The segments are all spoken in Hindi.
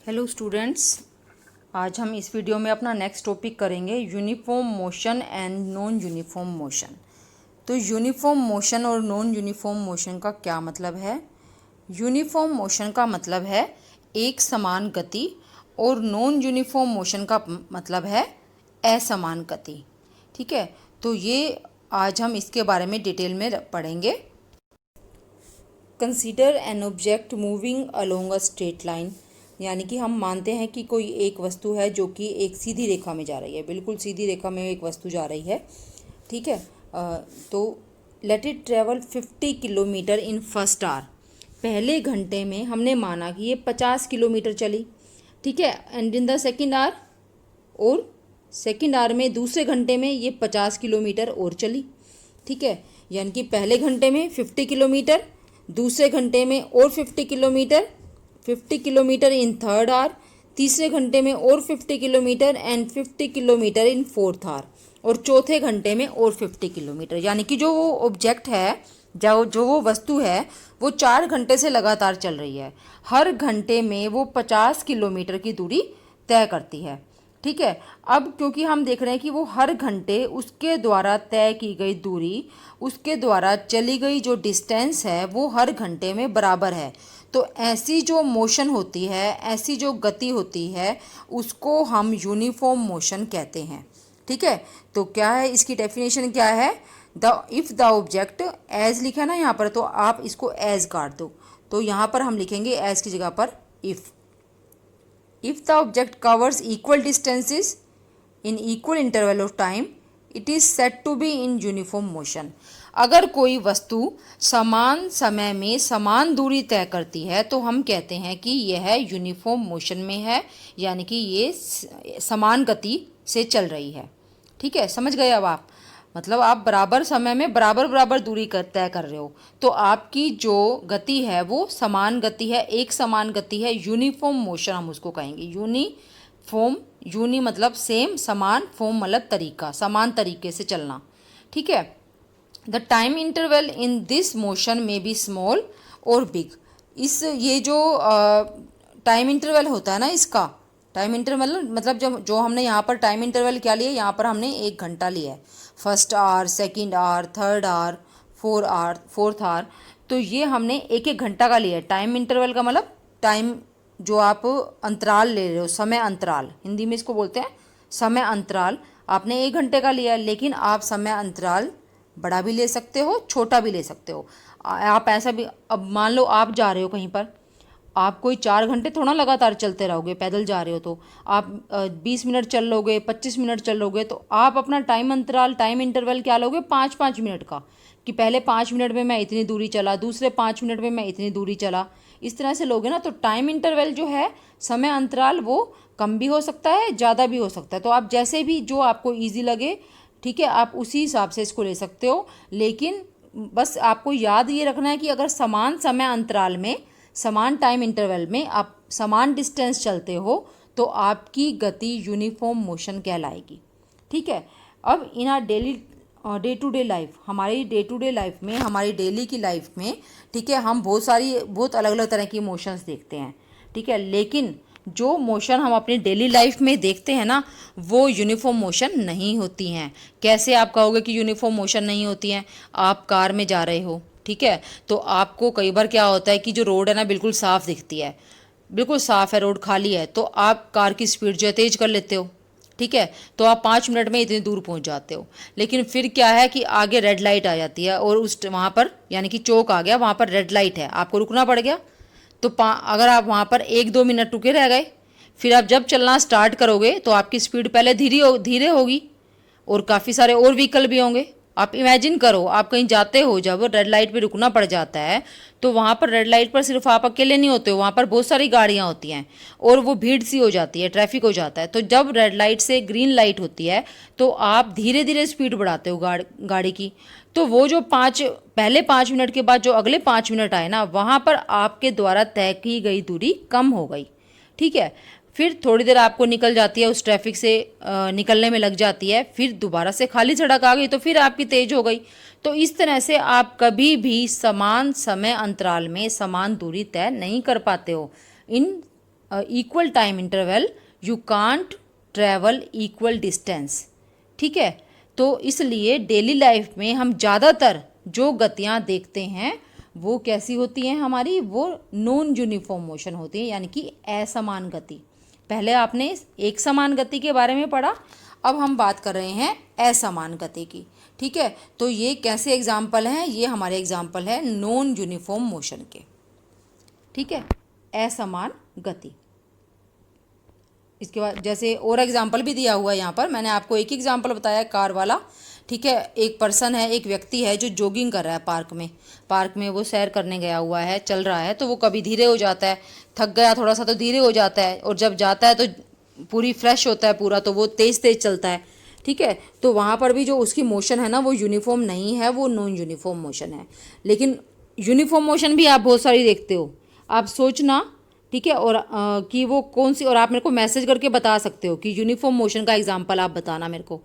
हेलो स्टूडेंट्स, आज हम इस वीडियो में अपना नेक्स्ट टॉपिक करेंगे uniform motion and non uniform motion. तो यूनिफॉर्म मोशन और नॉन यूनिफॉर्म मोशन का क्या मतलब है? यूनिफॉर्म मोशन का मतलब है एक समान गति और नॉन यूनिफॉर्म मोशन का मतलब है असमान गति। ठीक है, तो ये आज हम इसके बारे में डिटेल में पढ़ेंगे। Consider an object moving along a straight line, यानी कि हम मानते हैं कि कोई एक वस्तु है जो कि एक सीधी रेखा में जा रही है, बिल्कुल सीधी रेखा में एक वस्तु जा रही है। ठीक है, तो let it travel 50 kilometre in first hour. पहले घंटे में हमने माना कि ये 50 किलोमीटर चली। ठीक है, and in the second hour, और सेकेंड आवर में दूसरे घंटे में ये 50 किलोमीटर और चली। ठीक है, यानी कि पहले घंटे में 50 किलोमीटर, दूसरे घंटे में और 50 kilometre, 50 kilometre in third hour, तीसरे घंटे में और 50 kilometre and 50 kilometre in fourth hour, और चौथे घंटे में और 50 किलोमीटर। यानी कि जो वो ऑब्जेक्ट है, जो वो वस्तु है, वो 4 घंटे से लगातार चल रही है। हर घंटे में वो 50 किलोमीटर की दूरी तय करती है। ठीक है, अब क्योंकि हम देख रहे हैं कि वो हर घंटे उसके द्वारा तय की गई दूरी, उसके द्वारा चली गई जो डिस्टेंस है, वो हर घंटे में बराबर है। तो ऐसी जो मोशन होती है, ऐसी जो गति होती है, उसको हम यूनिफॉर्म मोशन कहते हैं। ठीक है, तो क्या है इसकी डेफिनेशन क्या है? इफ़ द ऑब्जेक्ट, एज लिखा है ना यहाँ पर, तो आप इसको एज काट दो। तो यहाँ पर हम लिखेंगे एज की जगह पर if. If the object covers equal distances in equal interval of time, it is said to be in uniform motion. अगर कोई वस्तु समान समय में समान दूरी तय करती है तो हम कहते हैं कि यह यूनिफॉर्म मोशन में है, यानी कि ये समान गति से चल रही है। ठीक है, समझ गए अब आप? मतलब आप बराबर समय में बराबर बराबर दूरी तय कर रहे हो, तो आपकी जो गति है वो समान गति है, एक समान गति है। यूनिफॉर्म मोशन हम उसको कहेंगे। यूनिफॉर्म, यूनि मतलब सेम, समान, फॉर्म मतलब तरीका, समान तरीके से चलना। ठीक है, the time interval in this motion में बी स्मॉल और बिग। ये जो टाइम इंटरवल होता है ना, इसका टाइम इंटरवल मतलब जो हमने यहाँ पर टाइम इंटरवल क्या लिया, यहाँ पर हमने 1 घंटा लिया है। First hour, second hour, third hour, fourth hour, तो ये हमने 1-1 घंटा का लिया है। टाइम इंटरवल का मतलब टाइम, जो आप अंतराल ले रहे हो, समय अंतराल, हिंदी में इसको बोलते हैं समय अंतराल। आपने 1 घंटे का लिया है, लेकिन आप समय अंतराल बड़ा भी ले सकते हो, छोटा भी ले सकते हो। आप ऐसा भी, अब मान लो आप जा रहे हो कहीं पर, आप कोई 4 घंटे थोड़ा लगातार चलते रहोगे, पैदल जा रहे हो तो आप 20 मिनट चल लोगे, 25 मिनट चल लोगे, तो आप अपना टाइम अंतराल, टाइम इंटरवल क्या लोगे? 5-5 मिनट का, कि पहले 5 मिनट में मैं इतनी दूरी चला, दूसरे 5 मिनट में मैं इतनी दूरी चला। इस तरह से लोगे ना, तो टाइम इंटरवल जो है, समय अंतराल, वो कम भी हो सकता है, ज़्यादा भी हो सकता है। तो आप जैसे भी जो आपको ईजी लगे, ठीक है, आप उसी हिसाब से इसको ले सकते हो। लेकिन बस आपको याद ये रखना है कि अगर समान समय अंतराल में, समान टाइम इंटरवल में आप समान डिस्टेंस चलते हो, तो आपकी गति यूनिफॉर्म मोशन कहलाएगी। ठीक है, अब in our daily day to day life, हमारी डे टू डे लाइफ में, हमारी डेली की लाइफ में, ठीक है, हम बहुत अलग अलग तरह की मोशंस देखते हैं। ठीक है, लेकिन जो मोशन हम अपनी डेली लाइफ में देखते हैं ना, वो यूनिफॉर्म मोशन नहीं होती हैं। कैसे आप कहोगे कि यूनिफॉर्म मोशन नहीं होती हैं? आप कार में जा रहे हो, ठीक है, तो आपको कई बार क्या होता है कि जो रोड है ना, बिल्कुल साफ़ दिखती है, बिल्कुल साफ़ है, रोड खाली है, तो आप कार की स्पीड जो है तेज़ कर लेते हो। ठीक है, तो आप 5 मिनट में इतनी दूर पहुंच जाते हो। लेकिन फिर क्या है कि आगे रेड लाइट आ जाती है, और वहाँ पर, यानी कि चौक आ गया, वहाँ पर रेड लाइट है, आपको रुकना पड़ गया। तो अगर आप वहाँ पर 1-2 मिनट रुके रह गए, फिर आप जब चलना स्टार्ट करोगे तो आपकी स्पीड पहले धीरे होगी, और काफ़ी सारे और व्हीकल भी होंगे। आप इमेजिन करो, आप कहीं जाते हो, जब रेड लाइट पे रुकना पड़ जाता है, तो वहाँ पर रेड लाइट पर सिर्फ आप अकेले नहीं होते हो, वहाँ पर बहुत सारी गाड़ियाँ होती हैं, और वो भीड़ सी हो जाती है, ट्रैफिक हो जाता है। तो जब रेड लाइट से ग्रीन लाइट होती है, तो आप धीरे धीरे स्पीड बढ़ाते हो गाड़ी की। तो वो जो पहले 5 मिनट के बाद जो अगले 5 मिनट आए ना, वहाँ पर आपके द्वारा तय की गई दूरी कम हो गई। ठीक है, फिर थोड़ी देर आपको निकल जाती है, उस ट्रैफिक से निकलने में लग जाती है, फिर दोबारा से खाली सड़क आ गई, तो फिर आपकी तेज हो गई। तो इस तरह से आप कभी भी समान समय अंतराल में समान दूरी तय नहीं कर पाते हो in equal time interval you can't travel equal distance. ठीक है, तो इसलिए डेली लाइफ में हम ज़्यादातर जो गतियाँ देखते हैं वो कैसी होती हैं हमारी, वो नॉन यूनिफॉर्म मोशन होती है, यानी कि असमान गति। पहले आपने एक समान गति के बारे में पढ़ा, अब हम बात कर रहे हैं असमान गति की। ठीक है, तो ये कैसे एग्जाम्पल हैं, ये हमारे एग्जाम्पल है नॉन यूनिफॉर्म मोशन के। ठीक है, असमान गति। इसके बाद जैसे और एग्जाम्पल भी दिया हुआ है यहाँ पर, मैंने आपको एक एग्जाम्पल बताया कार वाला। ठीक है, एक पर्सन है, एक व्यक्ति है जो जॉगिंग कर रहा है पार्क में वो सैर करने गया हुआ है, चल रहा है, तो वो कभी धीरे हो जाता है, थक गया थोड़ा सा तो धीरे हो जाता है, और जब जाता है तो पूरी फ्रेश होता है पूरा, तो वो तेज़ तेज़ चलता है। ठीक है, तो वहाँ पर भी जो उसकी मोशन है ना वो यूनिफॉर्म नहीं है, वो नॉन यूनिफॉर्म मोशन है। लेकिन यूनिफॉर्म मोशन भी आप बहुत सारी देखते हो, आप सोचना। ठीक है, और कि वो कौन सी, और आप मेरे को मैसेज करके बता सकते हो कि यूनिफॉर्म मोशन का एग्जांपल आप बताना मेरे को।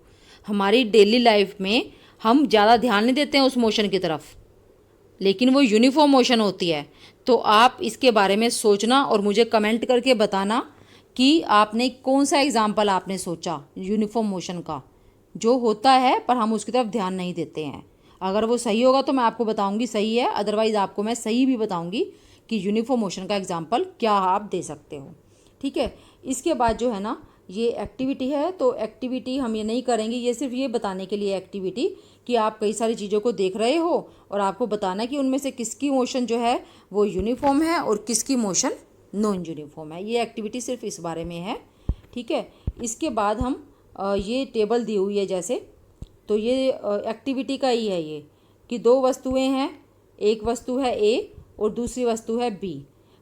हमारी डेली लाइफ में हम ज़्यादा ध्यान नहीं देते हैं उस मोशन की तरफ, लेकिन वो यूनिफॉर्म मोशन होती है। तो आप इसके बारे में सोचना और मुझे कमेंट करके बताना कि आपने कौन सा एग्जाम्पल आपने सोचा यूनिफॉर्म मोशन का, जो होता है पर हम उसकी तरफ ध्यान नहीं देते हैं। अगर वो सही होगा तो मैं आपको बताऊंगी सही है, अदरवाइज़ आपको मैं सही भी बताऊंगी कि यूनिफॉर्म मोशन का एग्जाम्पल क्या आप दे सकते हो। ठीक है, इसके बाद जो है ना ये एक्टिविटी है, तो एक्टिविटी हम ये नहीं करेंगे, ये सिर्फ ये बताने के लिए एक्टिविटी कि आप कई सारी चीज़ों को देख रहे हो और आपको बताना कि उनमें से किसकी मोशन जो है वो यूनिफॉर्म है और किसकी मोशन नॉन यूनिफॉर्म है। ये एक्टिविटी सिर्फ इस बारे में है। ठीक है, इसके बाद हम ये टेबल दी हुई है जैसे, तो ये एक्टिविटी का ही है ये, कि दो वस्तुएं हैं, एक वस्तु है ए और दूसरी वस्तु है बी।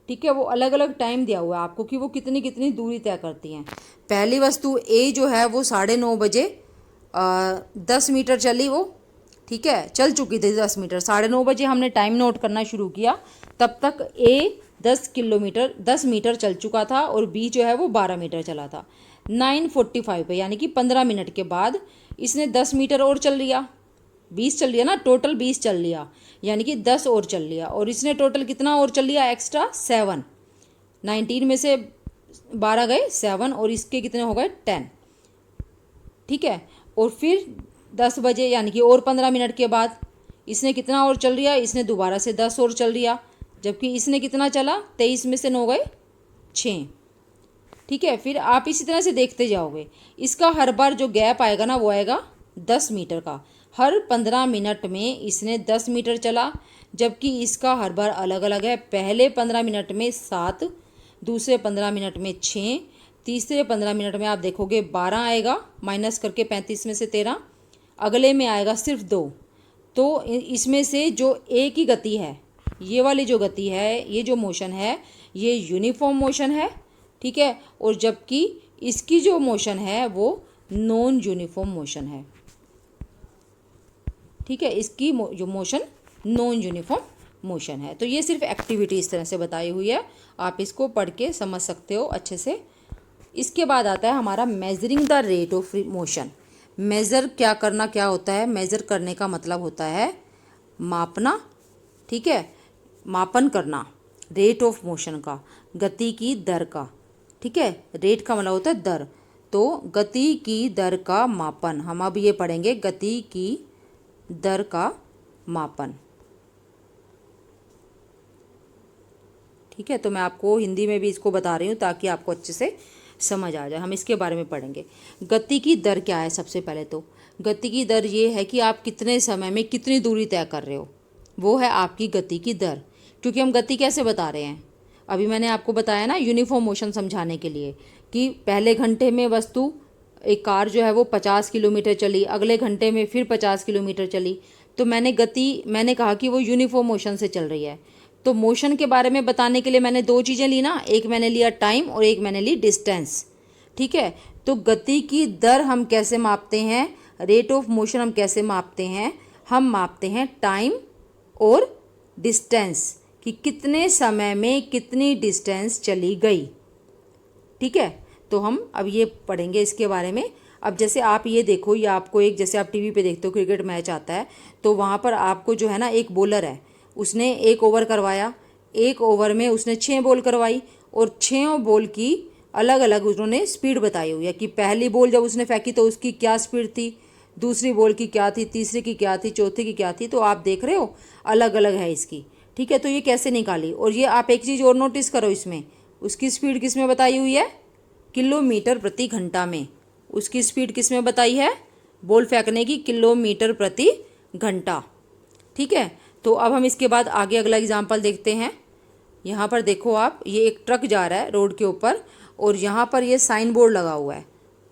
ठीक है, वो अलग अलग टाइम दिया हुआ है आपको कि वो कितनी कितनी दूरी तय करती हैं। पहली वस्तु ए जो है वो 9:30 बजे 10 मीटर चली वो। ठीक है, चल चुकी थी 10 मीटर, 9:30 बजे हमने टाइम नोट करना शुरू किया, तब तक ए 10 मीटर चल चुका था और बी जो है वो 12 मीटर चला था। 9:45 पे यानी कि 15 मिनट के बाद इसने 10 मीटर और चल लिया, 20 चल लिया ना, टोटल 20 चल लिया, यानी कि 10 और चल लिया, और इसने टोटल कितना और चल लिया एक्स्ट्रा 7। 19 में से 12 गए 7 और इसके कितने हो गए 10। ठीक है, और फिर 10 बजे यानी कि और 15 मिनट के बाद इसने कितना और चल लिया, इसने दोबारा से 10 और चल लिया, जबकि इसने कितना चला 23 में से 9 गए 6। ठीक है, फिर आप इसी तरह से देखते जाओगे, इसका हर बार जो गैप आएगा ना वो आएगा 10 मीटर का। हर 15 मिनट में इसने 10 मीटर चला, जबकि इसका हर बार अलग अलग है। पहले 15 मिनट में 7, दूसरे 15 मिनट में 6, तीसरे 15 मिनट में आप देखोगे 12 आएगा, माइनस करके 35 में से 13, अगले में आएगा सिर्फ 2। तो इसमें से जो ए की गति है, ये वाली जो गति है, ये जो मोशन है, ये यूनिफॉर्म मोशन है। ठीक है, और जबकि इसकी जो मोशन है वो नॉन यूनिफॉर्म मोशन है। ठीक है, इसकी जो मोशन नॉन यूनिफॉर्म मोशन है। तो ये सिर्फ एक्टिविटी इस तरह से बताई हुई है, आप इसको पढ़ के समझ सकते हो अच्छे से। इसके बाद आता है हमारा measuring the rate of motion. Measure क्या करना क्या होता है, मेज़र करने का मतलब होता है मापना। ठीक है, मापन करना रेट ऑफ मोशन का, गति की दर का। ठीक है, रेट का मतलब होता है दर, तो गति की दर का मापन, हम अब ये पढ़ेंगे गति की दर का मापन। ठीक है, तो मैं आपको हिंदी में भी इसको बता रही हूँ ताकि आपको अच्छे से समझ आ जाए। हम इसके बारे में पढ़ेंगे। गति की दर क्या है, सबसे पहले तो गति की दर ये है कि आप कितने समय में कितनी दूरी तय कर रहे हो, वो है आपकी गति की दर। क्योंकि हम गति कैसे बता रहे हैं, अभी मैंने आपको बताया ना यूनिफॉर्म मोशन समझाने के लिए, कि पहले घंटे में वस्तु एक कार जो है वो 50 किलोमीटर चली, अगले घंटे में फिर 50 किलोमीटर चली, तो मैंने कहा कि वो यूनिफॉर्म मोशन से चल रही है। तो मोशन के बारे में बताने के लिए मैंने दो चीज़ें ली ना, एक मैंने लिया टाइम और एक मैंने ली डिस्टेंस। ठीक है, तो गति की दर हम कैसे मापते हैं, रेट ऑफ मोशन हम कैसे मापते हैं, हम मापते हैं टाइम और डिस्टेंस, कि कितने समय में कितनी डिस्टेंस चली गई। ठीक है, तो हम अब ये पढ़ेंगे इसके बारे में। अब जैसे आप ये देखो, ये आपको एक, जैसे आप टीवी पे देखते हो क्रिकेट मैच आता है, तो वहाँ पर आपको जो है ना एक बॉलर है, उसने 1 ओवर करवाया, 1 ओवर में उसने 6 बॉल करवाई, और 6 बॉल की अलग अलग उन्होंने स्पीड बताई हुई है कि पहली बॉल जब उसने फेंकी तो उसकी क्या स्पीड थी, दूसरी बॉल की क्या थी, तीसरी की क्या थी, चौथी की क्या थी। तो आप देख रहे हो अलग अलग है इसकी। ठीक है, तो ये कैसे निकाली। और ये आप एक चीज़ और नोटिस करो, इसमें उसकी स्पीड किस में बताई हुई है, किलोमीटर प्रति घंटा में। उसकी स्पीड किस में बताई है, बॉल फेंकने की, किलोमीटर प्रति घंटा। ठीक है, तो अब हम इसके बाद आगे अगला एग्जाम्पल देखते हैं। यहाँ पर देखो आप, ये एक ट्रक जा रहा है रोड के ऊपर और यहाँ पर ये साइन बोर्ड लगा हुआ है।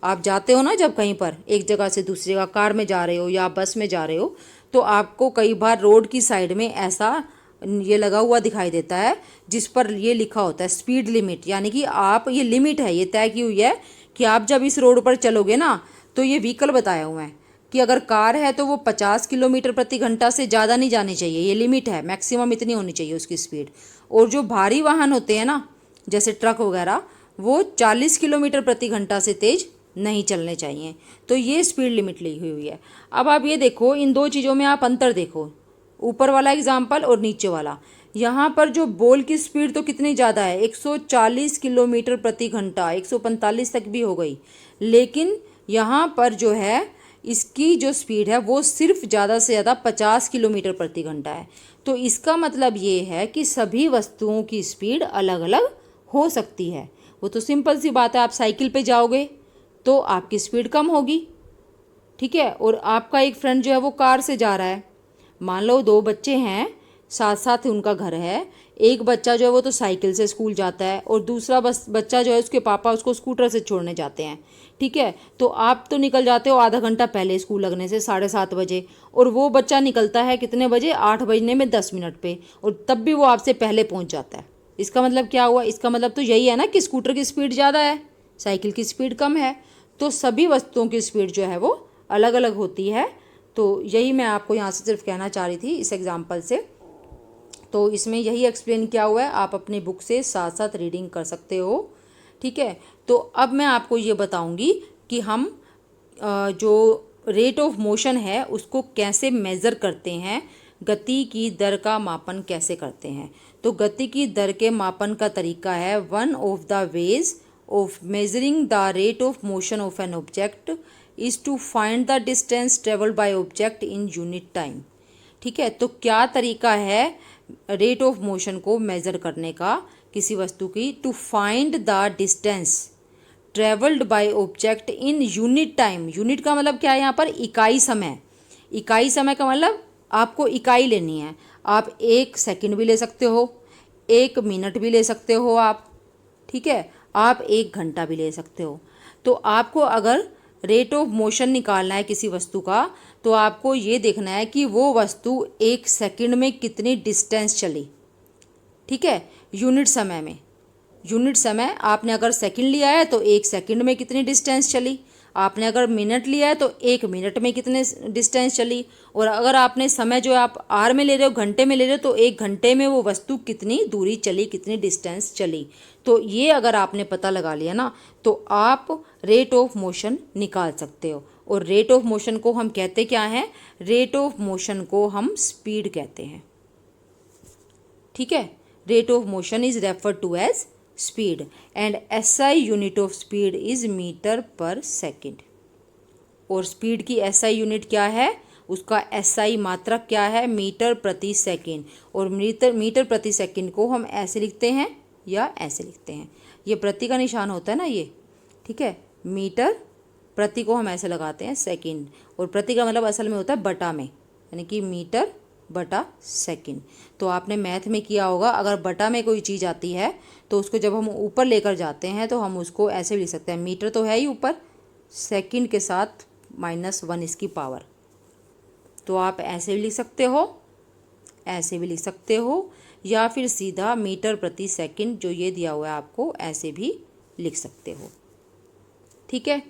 आप जाते हो ना जब कहीं पर एक जगह से दूसरी जगह, कार में जा रहे हो या बस में जा रहे हो, तो आपको कई बार रोड की साइड में ऐसा ये लगा हुआ दिखाई देता है जिस पर ये लिखा होता है स्पीड लिमिट। यानी कि आप, ये लिमिट है, ये तय की हुई है कि आप जब इस रोड पर चलोगे ना, तो ये व्हीकल बताया हुआ है कि अगर कार है तो वो 50 किलोमीटर प्रति घंटा से ज़्यादा नहीं जानी चाहिए, ये लिमिट है, मैक्सिमम इतनी होनी चाहिए उसकी स्पीड। और जो भारी वाहन होते हैं ना, जैसे ट्रक वगैरह, वो 40 किलोमीटर प्रति घंटा से तेज़ नहीं चलने चाहिए। तो ये स्पीड लिमिट ली हुई है। अब आप ये देखो, इन दो चीज़ों में आप अंतर देखो, ऊपर वाला एग्जाम्पल और नीचे वाला। यहाँ पर जो बॉल की स्पीड तो कितनी ज़्यादा है, 140 किलोमीटर प्रति घंटा, 145 तक भी हो गई। लेकिन यहाँ पर जो है इसकी जो स्पीड है वो सिर्फ ज़्यादा से ज़्यादा 50 किलोमीटर प्रति घंटा है। तो इसका मतलब ये है कि सभी वस्तुओं की स्पीड अलग अलग हो सकती है। वो तो सिंपल सी बात है, आप साइकिल पे जाओगे तो आपकी स्पीड कम होगी। ठीक है, और आपका एक फ्रेंड जो है वो कार से जा रहा है। मान लो 2 बच्चे हैं, साथ साथ उनका घर है। एक बच्चा जो है वो तो साइकिल से स्कूल जाता है और दूसरा बच्चा जो है उसके पापा उसको स्कूटर से छोड़ने जाते हैं। ठीक है, तो आप तो निकल जाते हो आधा घंटा पहले स्कूल लगने से, 7:30 बजे, और वो बच्चा निकलता है कितने बजे, 8 बजने में 10 मिनट पे, और तब भी वो आपसे पहले पहुंच जाता है। इसका मतलब क्या हुआ, इसका मतलब तो यही है ना कि स्कूटर की स्पीड ज़्यादा है, साइकिल की स्पीड कम है। तो सभी वस्तुओं की स्पीड जो है वो अलग अलग होती है। तो यही मैं आपको यहाँ से सिर्फ कहना चाह रही थी इस एग्जाम्पल से। तो इसमें यही एक्सप्लेन किया हुआ है, आप अपनी बुक से साथ साथ रीडिंग कर सकते हो। ठीक है, तो अब मैं आपको ये बताऊंगी कि हम जो रेट ऑफ मोशन है उसको कैसे मेज़र करते हैं, गति की दर का मापन कैसे करते हैं। तो गति की दर के मापन का तरीका है, one of the ways of measuring the rate of motion of an object is to find the distance travelled by object in unit time. ठीक है, तो क्या तरीका है रेट ऑफ मोशन को मेज़र करने का किसी वस्तु की, to find the distance travelled by object in unit time. Unit का मतलब क्या है यहाँ पर, इकाई समय। इकाई समय का मतलब आपको इकाई लेनी है। आप 1 सेकंड भी ले सकते हो, 1 मिनट भी ले सकते हो आप। ठीक है, आप 1 घंटा भी ले सकते हो। तो आपको अगर रेट ऑफ मोशन निकालना है किसी वस्तु का, तो आपको ये देखना है कि वो वस्तु 1 सेकंड में कितनी डिस्टेंस चली। ठीक है, यूनिट समय में, यूनिट समय आपने अगर सेकंड लिया है तो 1 सेकंड में कितनी डिस्टेंस चली, आपने अगर मिनट लिया है तो 1 मिनट में कितने डिस्टेंस चली, और अगर आपने समय जो आप आवर में ले रहे हो, घंटे में ले रहे हो, तो 1 घंटे में वो वस्तु कितनी दूरी चली, कितनी डिस्टेंस चली। तो ये अगर आपने पता लगा लिया ना, तो आप रेट ऑफ मोशन निकाल सकते हो। और रेट ऑफ मोशन को हम कहते क्या हैं, रेट ऑफ मोशन को हम स्पीड कहते हैं। ठीक है, rate of motion is referred to as speed and SI unit of speed is metre per second. और स्पीड की SI यूनिट क्या है, उसका SI मात्रक क्या है, मीटर प्रति सेकंड। और मीटर प्रति सेकंड को हम ऐसे लिखते हैं या ऐसे लिखते हैं, ये प्रति का निशान होता है ना ये। ठीक है, मीटर प्रति को हम ऐसे लगाते हैं सेकंड, और प्रति का मतलब असल में होता है बटा में, यानी कि मीटर बटा सेकंड। तो आपने मैथ में किया होगा, अगर बटा में कोई चीज़ आती है तो उसको जब हम ऊपर लेकर जाते हैं तो हम उसको ऐसे भी लिख सकते हैं, मीटर तो है ही ऊपर, सेकंड के साथ -1 इसकी पावर। तो आप ऐसे भी लिख सकते हो, ऐसे भी लिख सकते हो, या फिर सीधा मीटर प्रति सेकंड जो ये दिया हुआ है आपको, ऐसे भी लिख सकते हो। ठीक है,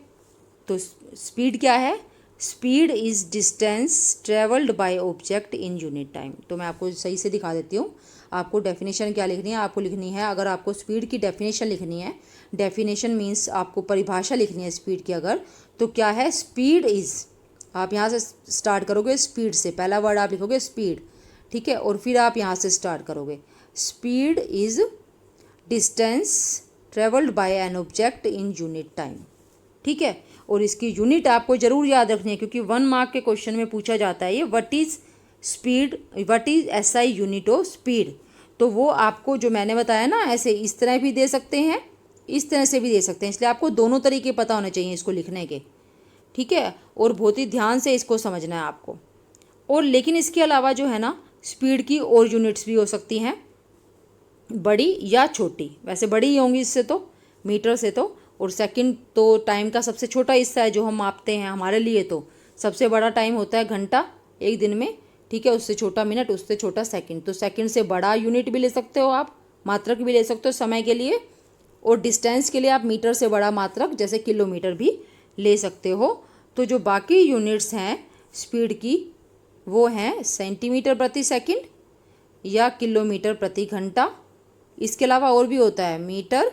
तो स्पीड क्या है, speed is distance travelled by object in unit time. तो मैं आपको सही से दिखा देती हूँ। आपको डेफिनेशन क्या लिखनी है, आपको लिखनी है, अगर आपको स्पीड की डेफिनेशन लिखनी है, डेफिनेशन मीन्स आपको परिभाषा लिखनी है स्पीड की अगर, तो क्या है, स्पीड इज़, आप यहाँ से स्टार्ट करोगे स्पीड से, पहला वर्ड आप लिखोगे स्पीड। ठीक है, और फिर आप यहाँ से स्टार्ट करोगे, speed is distance travelled bye an object in unit time. ठीक है, और इसकी यूनिट आपको ज़रूर याद रखनी है क्योंकि 1 मार्क के क्वेश्चन में पूछा जाता है ये what is speed, what is SI unit of speed. तो वो आपको जो मैंने बताया ना, ऐसे इस तरह भी दे सकते हैं, इस तरह से भी दे सकते हैं, इसलिए आपको दोनों तरीके पता होने चाहिए इसको लिखने के। ठीक है, और बहुत ही ध्यान से इसको समझना है आपको। और लेकिन इसके अलावा जो है ना, स्पीड की और यूनिट्स भी हो सकती हैं, बड़ी या छोटी। वैसे बड़ी ही होंगी इससे तो, मीटर से तो। और सेकंड तो टाइम का सबसे छोटा हिस्सा है जो हम मापते हैं हमारे लिए। तो सबसे बड़ा टाइम होता है घंटा एक दिन में। ठीक है, उससे छोटा मिनट, उससे छोटा सेकंड। तो सेकंड से बड़ा यूनिट भी ले सकते हो आप, मात्रक भी ले सकते हो समय के लिए। और डिस्टेंस के लिए आप मीटर से बड़ा मात्रक जैसे किलोमीटर भी ले सकते हो। तो जो बाकी यूनिट्स हैं स्पीड की वो हैं सेंटीमीटर प्रति सेकंड या किलोमीटर प्रति घंटा। इसके अलावा और भी होता है मीटर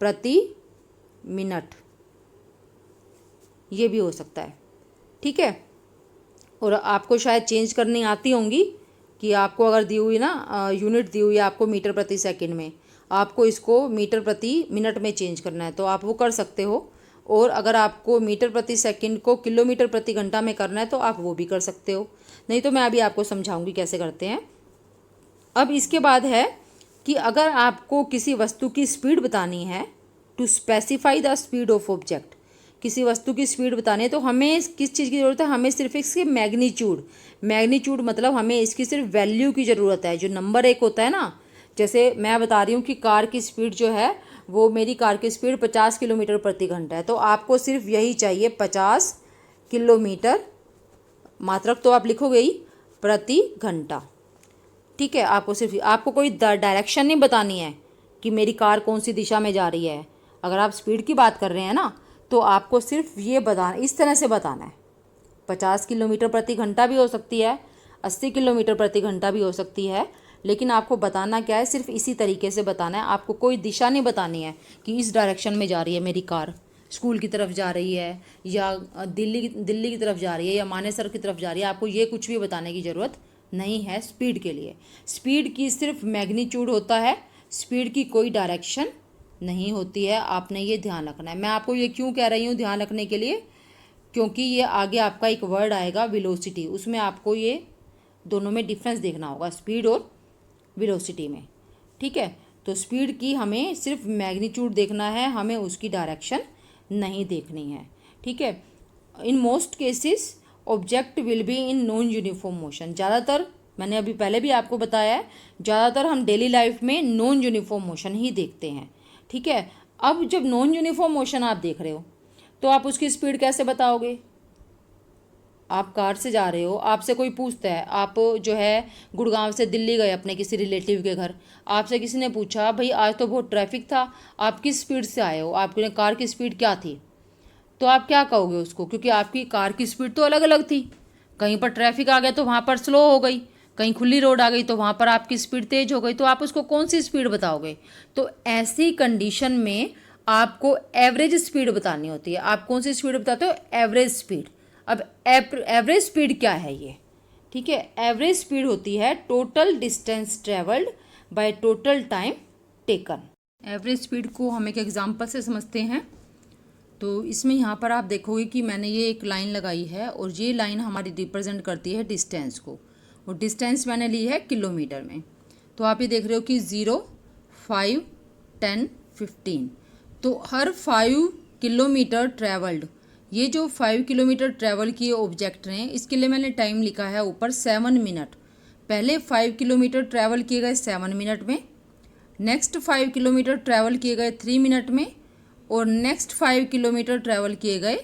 प्रति मिनट, ये भी हो सकता है। ठीक है, और आपको शायद चेंज करनी आती होंगी कि आपको अगर दी हुई ना यूनिट दी हुई है आपको मीटर प्रति सेकंड में, आपको इसको मीटर प्रति मिनट में चेंज करना है तो आप वो कर सकते हो। और अगर आपको मीटर प्रति सेकंड को किलोमीटर प्रति घंटा में करना है तो आप वो भी कर सकते हो। नहीं तो मैं अभी आपको समझाऊंगी कैसे करते हैं। अब इसके बाद है कि अगर आपको किसी वस्तु की स्पीड बतानी है, to specify the speed of object, किसी वस्तु की स्पीड बतानी है तो हमें किस चीज़ की ज़रूरत है, हमें सिर्फ इसके मैग्नीट्यूड मतलब हमें इसकी सिर्फ वैल्यू की ज़रूरत है। जो नंबर एक होता है ना, जैसे मैं बता रही हूँ कि कार की स्पीड जो है वो, मेरी कार की स्पीड 50 किलोमीटर प्रति घंटा है, तो आपको सिर्फ यही चाहिए 50 किलोमीटर, मात्रक तो आप लिखोगे ही, प्रति घंटा। ठीक है, आपको कोई डायरेक्शन नहीं बतानी है कि मेरी कार कौन सी दिशा में जा रही है। अगर आप स्पीड की बात कर रहे हैं ना तो आपको सिर्फ ये बताना, इस तरह से बताना है। 50 किलोमीटर प्रति घंटा भी हो सकती है, 80 किलोमीटर प्रति घंटा भी हो सकती है, लेकिन आपको बताना क्या है, सिर्फ इसी तरीके से बताना है। आपको कोई दिशा नहीं बतानी है कि इस डायरेक्शन में जा रही है मेरी कार, स्कूल की तरफ जा रही है या दिल्ली की तरफ जा रही है या मानेसर की तरफ जा रही है। आपको ये कुछ भी बताने की ज़रूरत नहीं है स्पीड के लिए। स्पीड की सिर्फ मैग्नीट्यूड होता है, स्पीड की कोई डायरेक्शन नहीं होती है। आपने ये ध्यान रखना है। मैं आपको ये क्यों कह रही हूँ ध्यान रखने के लिए, क्योंकि ये आगे आपका एक वर्ड आएगा वेलोसिटी, उसमें आपको ये दोनों में डिफरेंस देखना होगा, स्पीड और वेलोसिटी में। ठीक है, तो स्पीड की हमें सिर्फ मैग्नीट्यूड देखना है, हमें उसकी डायरेक्शन नहीं देखनी है। ठीक है, in most cases object will be in non uniform motion. ज़्यादातर, मैंने अभी पहले भी आपको बताया है, ज़्यादातर हम डेली लाइफ में नॉन यूनिफॉर्म मोशन ही देखते हैं। ठीक है, अब जब नॉन यूनिफॉर्म मोशन आप देख रहे हो तो आप उसकी स्पीड कैसे बताओगे। आप कार से जा रहे हो, आपसे कोई पूछता है, आप जो है गुड़गांव से दिल्ली गए अपने किसी रिलेटिव के घर, आपसे किसी ने पूछा भाई आज तो बहुत ट्रैफिक था, आप किस स्पीड से आए हो, आपकी कार की स्पीड क्या थी, तो आप क्या कहोगे उसको, क्योंकि आपकी कार की स्पीड तो अलग अलग थी। कहीं पर ट्रैफिक आ गया तो वहाँ पर स्लो हो गई, कहीं खुली रोड आ गई तो वहाँ पर आपकी स्पीड तेज हो गई, तो आप उसको कौन सी स्पीड बताओगे। तो ऐसी कंडीशन में आपको एवरेज स्पीड बतानी होती है। आप कौन सी स्पीड बताते हो, एवरेज स्पीड। अब एवरेज स्पीड क्या है ये, ठीक है, एवरेज स्पीड होती है total distance travelled by total time taken. Average speed को हम एक एग्जांपल से समझते हैं। तो इसमें यहाँ पर आप देखोगे कि मैंने ये एक लाइन लगाई है और ये लाइन हमारी रिप्रेजेंट करती है डिस्टेंस को, और डिस्टेंस मैंने ली है किलोमीटर में। तो आप ये देख रहे हो कि 0, 5, 10, 15, तो हर 5 किलोमीटर ट्रैवल्ड, ये जो 5 किलोमीटर ट्रैवल किए ऑब्जेक्ट हैं, इसके लिए मैंने टाइम लिखा है ऊपर 7 मिनट। पहले 5 किलोमीटर ट्रैवल किए गए 7 मिनट में, नेक्स्ट 5 किलोमीटर ट्रैवल किए गए 3 मिनट में, और नेक्स्ट 5 किलोमीटर ट्रैवल किए गए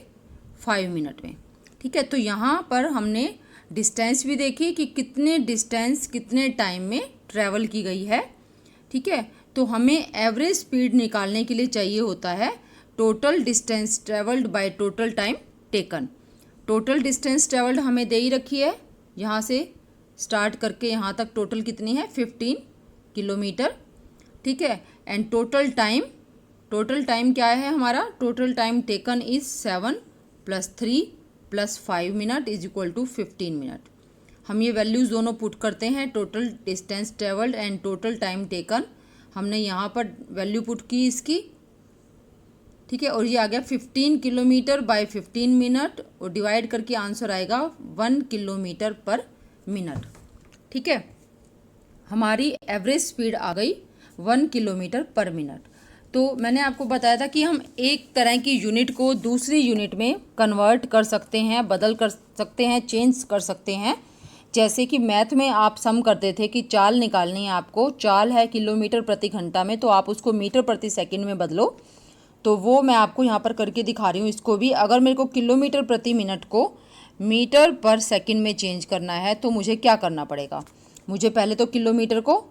5 मिनट में। ठीक है, तो यहाँ पर हमने डिस्टेंस भी देखी कि कितने डिस्टेंस कितने टाइम में ट्रैवल की गई है। ठीक है, तो हमें एवरेज स्पीड निकालने के लिए चाहिए होता है total distance travelled by total time taken. Total distance travelled हमें दे ही रखी है, यहाँ से स्टार्ट करके यहाँ तक टोटल कितनी है, 15 किलोमीटर। ठीक है, एंड टोटल टाइम क्या है हमारा, total time taken is 7 + 3 + 5 minute is equal to 15 minute. हम ये वैल्यूज़ दोनों पुट करते हैं, total distance travelled and total time taken. हमने यहाँ पर वैल्यू पुट की इसकी, ठीक है, और ये आ गया 15 किलोमीटर बाय 15 मिनट, और डिवाइड करके आंसर आएगा 1 किलोमीटर पर मिनट। ठीक है, हमारी एवरेज स्पीड आ गई 1 किलोमीटर पर मिनट। तो मैंने आपको बताया था कि हम एक तरह की यूनिट को दूसरी यूनिट में कन्वर्ट कर सकते हैं, बदल कर सकते हैं, चेंज कर सकते हैं। जैसे कि मैथ में आप सम करते थे कि चाल निकालनी है आपको, चाल है किलोमीटर प्रति घंटा में, तो आप उसको मीटर प्रति सेकंड में बदलो। तो वो मैं आपको यहाँ पर करके दिखा रही हूँ। इसको भी अगर मेरे को किलोमीटर प्रति मिनट को मीटर पर सेकंड में चेंज करना है तो मुझे क्या करना पड़ेगा। मुझे पहले तो किलोमीटर को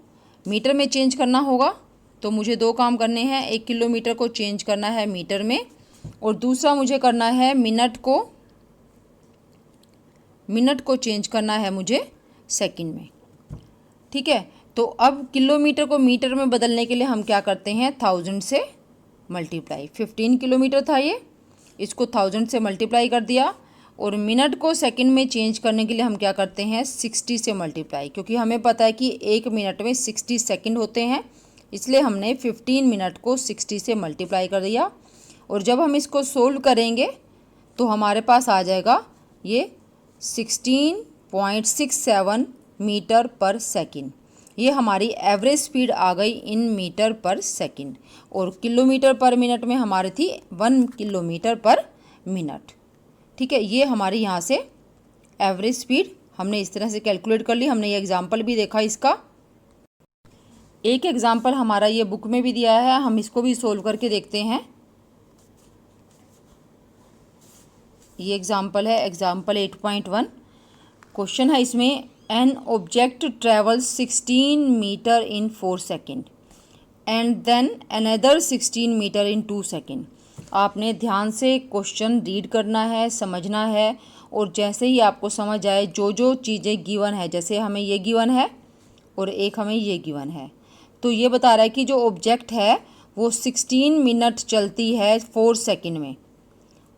मीटर में चेंज करना होगा, तो मुझे दो काम करने हैं। एक किलोमीटर को चेंज करना है मीटर में, और दूसरा मुझे करना है मिनट को चेंज करना है मुझे सेकंड में। ठीक है, तो अब किलोमीटर को मीटर में बदलने के लिए हम क्या करते हैं, 1000 से मल्टीप्लाई। 15 किलोमीटर था ये, इसको 1000 से मल्टीप्लाई कर दिया। और मिनट को सेकंड में चेंज करने के लिए हम क्या करते हैं, 60 से मल्टीप्लाई, क्योंकि हमें पता है कि एक मिनट में 60 सेकंड होते हैं, इसलिए हमने 15 मिनट को 60 से मल्टीप्लाई कर दिया। और जब हम इसको सोल्व करेंगे तो हमारे पास आ जाएगा ये 16.67 मीटर पर सेकंड। ये हमारी एवरेज स्पीड आ गई इन मीटर पर सेकंड, और किलोमीटर पर मिनट में हमारी थी 1 किलोमीटर पर मिनट। ठीक है, ये हमारी यहाँ से एवरेज स्पीड हमने इस तरह से कैलकुलेट कर ली। हमने ये एग्जाम्पल भी देखा इसका, एक एग्जाम्पल हमारा ये बुक में भी दिया है, हम इसको भी सोल्व करके देखते हैं। ये एग्जाम्पल है, एग्जाम्पल 8.1। क्वेश्चन है इसमें, an object travels 16 metre in 4 second and then another 16 metre in 2 second. आपने ध्यान से क्वेश्चन रीड करना है, समझना है, और जैसे ही आपको समझ आए जो जो चीज़ें गिवन है, जैसे हमें ये गिवन है और एक हमें ये गिवन है, तो ये बता रहा है कि जो ऑब्जेक्ट है वो 16 मिनट चलती है 4 सेकेंड में,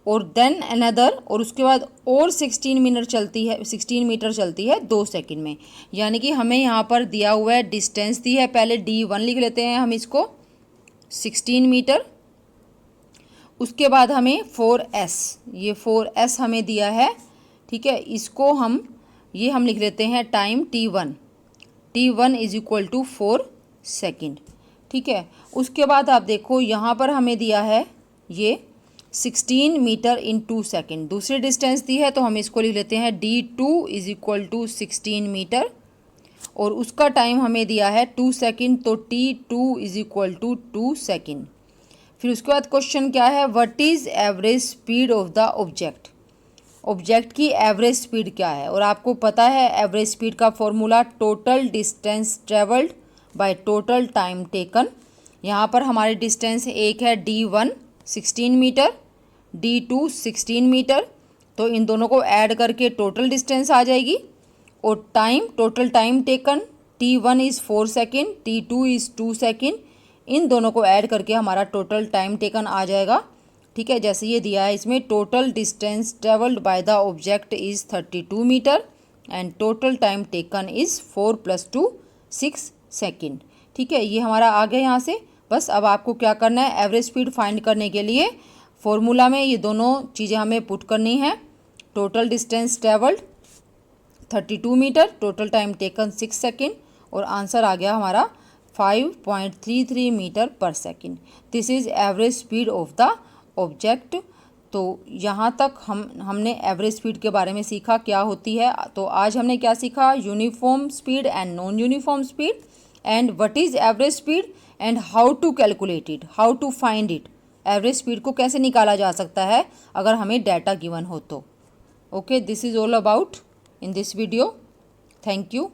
और देन अनदर, और उसके बाद और 16 मिनट चलती है, 16 मीटर चलती है 2 सेकंड में। यानी कि हमें यहाँ पर दिया हुआ है, डिस्टेंस दी है, पहले D1 लिख लेते हैं हम इसको 16 मीटर। उसके बाद हमें 4S, ये 4S हमें दिया है। ठीक है, इसको हम लिख लेते हैं time T1 is equal to 4 second. ठीक है, उसके बाद आप देखो यहाँ पर हमें दिया है ये 16 मीटर इन 2 सेकेंड, दूसरी डिस्टेंस दी है, तो हम इसको लिख लेते हैं D2 is equal to 16 metre, और उसका टाइम हमें दिया है 2 सेकेंड, तो T2 is equal to 2 second. फिर उसके बाद क्वेश्चन क्या है, what is average speed of the object. Object की एवरेज स्पीड क्या है, और आपको पता है एवरेज स्पीड का formula total distance travelled by total time taken. यहाँ पर हमारी डिस्टेंस एक है D1 16 मीटर, D2 16 मीटर, तो इन दोनों को ऐड करके टोटल डिस्टेंस आ जाएगी। और time, total time taken, T1 is 4 second, T2 is 2 second, इन दोनों को ऐड करके हमारा टोटल टाइम टेकन आ जाएगा। ठीक है, जैसे ये दिया है इसमें, total distance travelled by the object is 32 metre and total time taken is 4 + 2 6 second. ठीक है, ये हमारा आ गया यहाँ से। बस अब आपको क्या करना है, एवरेज स्पीड फाइंड करने के लिए फॉर्मूला में ये दोनों चीज़ें हमें पुट करनी है। Total distance travelled 32 metre, total time taken 6 second, और आंसर आ गया हमारा 5.33 metre per second. This is average speed of the object. तो यहाँ तक हमने एवरेज स्पीड के बारे में सीखा क्या होती है। तो आज हमने क्या सीखा, uniform speed and non uniform speed, and what is average speed and how to calculate it, how to find it. Average speed को कैसे निकाला जा सकता है अगर हमें डाटा गिवन हो तो। Okay, this is all about in this video. Thank you.